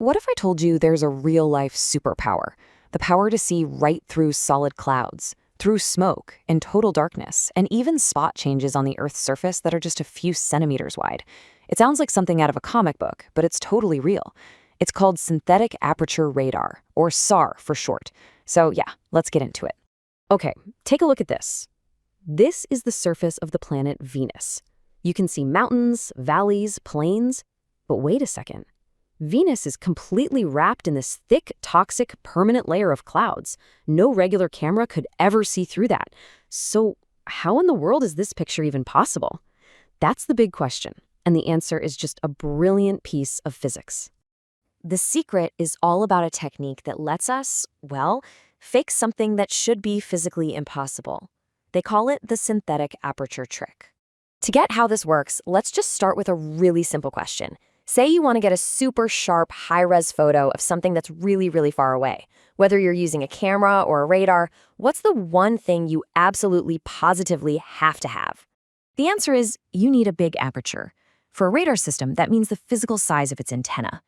what if I told you there's a real-life superpower? The power to see right through solid clouds, through smoke, in total darkness, and even spot changes on the Earth's surface that are just a few centimeters wide. It sounds like something out of a comic book, but it's totally real. It's called Synthetic-Aperture Radar, or SAR for short. So yeah, let's get into it. Okay, take a look at this. This is the surface of the planet Venus. You can see mountains, valleys, plains, but wait a second. Venus is completely wrapped in this thick, toxic, permanent layer of clouds. No regular camera could ever see through that. So how in the world is this picture even possible? That's the big question, and the answer is just a brilliant piece of physics. The secret is all about a technique that lets us, well, fake something that should be physically impossible. They call it the synthetic aperture trick. To get how this works, let's just start with a really simple question. Say you want to get a super sharp, high-res photo of something that's really, really far away. Whether you're using a camera or a radar, what's the one thing you absolutely, positively have to have? The answer is you need a big aperture. For a radar system, that means the physical size of its antenna.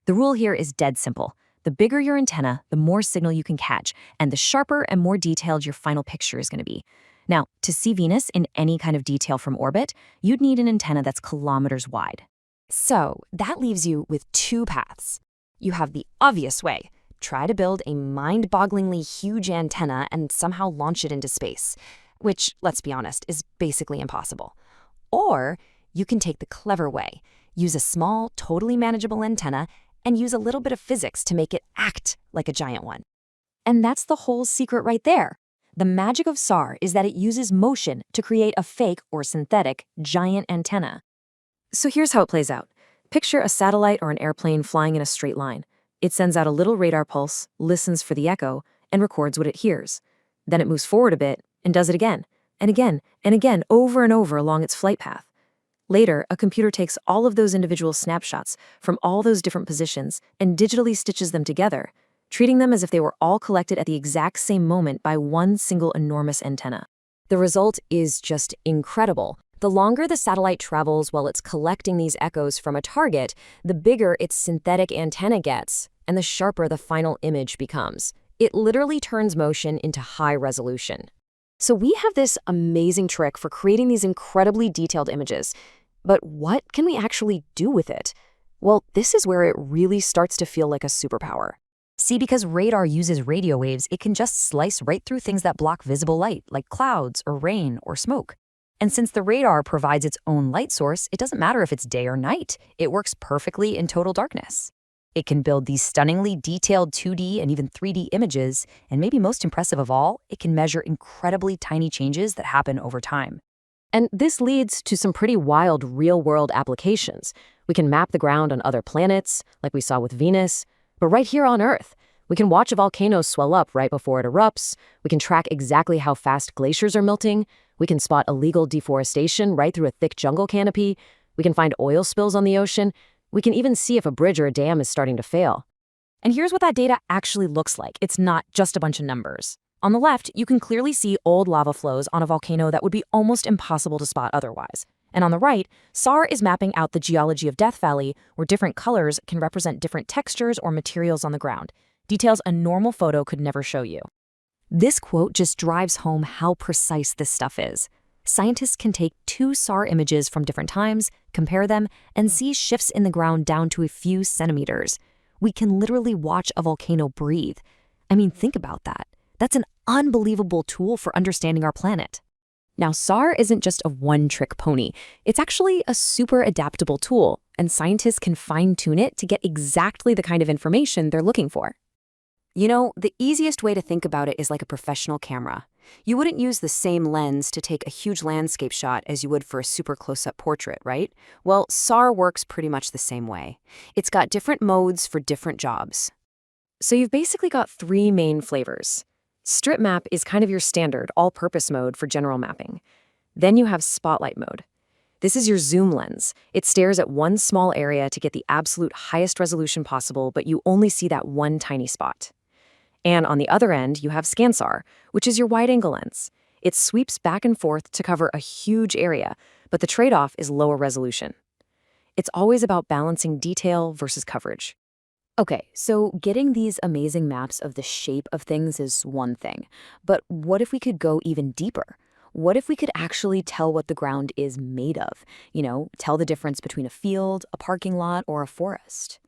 The rule here is dead simple. The bigger your antenna, the more signal you can catch, and the sharper and more detailed your final picture is going to be. Now, to see Venus in any kind of detail from orbit, you'd need an antenna that's kilometers wide. So that leaves you with two paths. You have the obvious way. Try to build a mind-bogglingly huge antenna and somehow launch it into space, which, let's be honest, is basically impossible. Or you can take the clever way. Use a small, totally manageable antenna and use a little bit of physics to make it act like a giant one. And that's the whole secret right there. The magic of SAR is that it uses motion to create a fake or synthetic giant antenna. So here's how it plays out. Picture a satellite or an airplane flying in a straight line. It sends out a little radar pulse, listens for the echo, and records what it hears. Then it moves forward a bit and does it again, and again, and again, over and over along its flight path. Later, a computer takes all of those individual snapshots from all those different positions and digitally stitches them together, treating them as if they were all collected at the exact same moment by one single enormous antenna. The result is just incredible. The longer the satellite travels while it's collecting these echoes from a target, the bigger its synthetic antenna gets, and the sharper the final image becomes. It literally turns motion into high resolution. So we have this amazing trick for creating these incredibly detailed images. But what can we actually do with it? Well, this is where it really starts to feel like a superpower. See, because radar uses radio waves, it can just slice right through things that block visible light, like clouds or rain or smoke. And since the radar provides its own light source, it doesn't matter if it's day or night. It works perfectly in total darkness. It can build these stunningly detailed 2D and even 3D images, and maybe most impressive of all, it can measure incredibly tiny changes that happen over time. And this leads to some pretty wild real-world applications. We can map the ground on other planets, like we saw with Venus, but right here on Earth, we can watch a volcano swell up right before it erupts. We can track exactly how fast glaciers are melting. We can spot illegal deforestation right through a thick jungle canopy. We can find oil spills on the ocean. We can even see if a bridge or a dam is starting to fail. And here's what that data actually looks like. It's not just a bunch of numbers. On the left, you can clearly see old lava flows on a volcano that would be almost impossible to spot otherwise. And on the right, SAR is mapping out the geology of Death Valley, where different colors can represent different textures or materials on the ground, details a normal photo could never show you. This quote just drives home how precise this stuff is. Scientists can take two SAR images from different times, compare them, and see shifts in the ground down to a few centimeters. We can literally watch a volcano breathe. I mean, think about that. That's an unbelievable tool for understanding our planet. Now, SAR isn't just a one-trick pony. It's actually a super adaptable tool, and scientists can fine-tune it to get exactly the kind of information they're looking for. You know, the easiest way to think about it is like a professional camera. You wouldn't use the same lens to take a huge landscape shot as you would for a super close-up portrait, right? Well, SAR works pretty much the same way. It's got different modes for different jobs. So you've basically got three main flavors. Strip map is kind of your standard all-purpose mode for general mapping. Then you have spotlight mode. This is your zoom lens. It stares at one small area to get the absolute highest resolution possible, but you only see that one tiny spot. And on the other end, you have ScanSAR, which is your wide-angle lens. It sweeps back and forth to cover a huge area, but the trade-off is lower resolution. It's always about balancing detail versus coverage. Okay, so getting these amazing maps of the shape of things is one thing. But what if we could go even deeper? What if we could actually tell what the ground is made of? Tell the difference between a field, a parking lot, or a forest.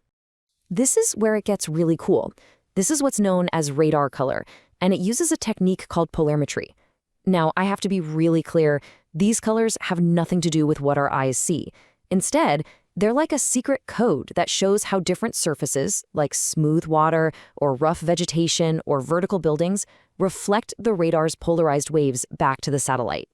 This is where it gets really cool. This is what's known as radar color, and it uses a technique called polarimetry. Now, I have to be really clear, these colors have nothing to do with what our eyes see. Instead, they're like a secret code that shows how different surfaces, like smooth water or rough vegetation or vertical buildings, reflect the radar's polarized waves back to the satellite.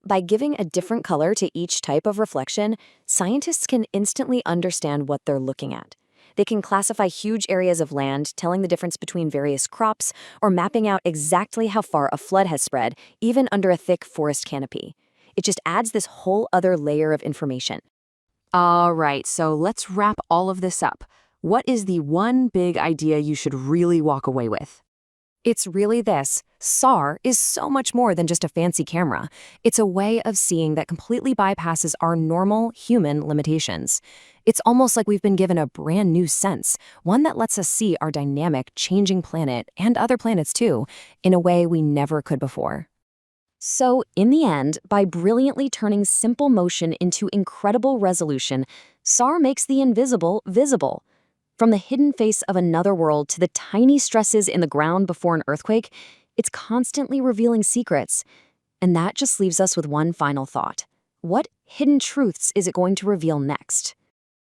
By giving a different color to each type of reflection, scientists can instantly understand what they're looking at. They can classify huge areas of land, telling the difference between various crops, or mapping out exactly how far a flood has spread, even under a thick forest canopy. It just adds this whole other layer of information. All right, so let's wrap all of this up. What is the one big idea you should really walk away with? It's really this. SAR is so much more than just a fancy camera. It's a way of seeing that completely bypasses our normal human limitations. It's almost like we've been given a brand new sense, one that lets us see our dynamic, changing planet, and other planets too, in a way we never could before. So, in the end, by brilliantly turning simple motion into incredible resolution, SAR makes the invisible visible. From the hidden face of another world to the tiny stresses in the ground before an earthquake, it's constantly revealing secrets. And that just leaves us with one final thought. What hidden truths is it going to reveal next?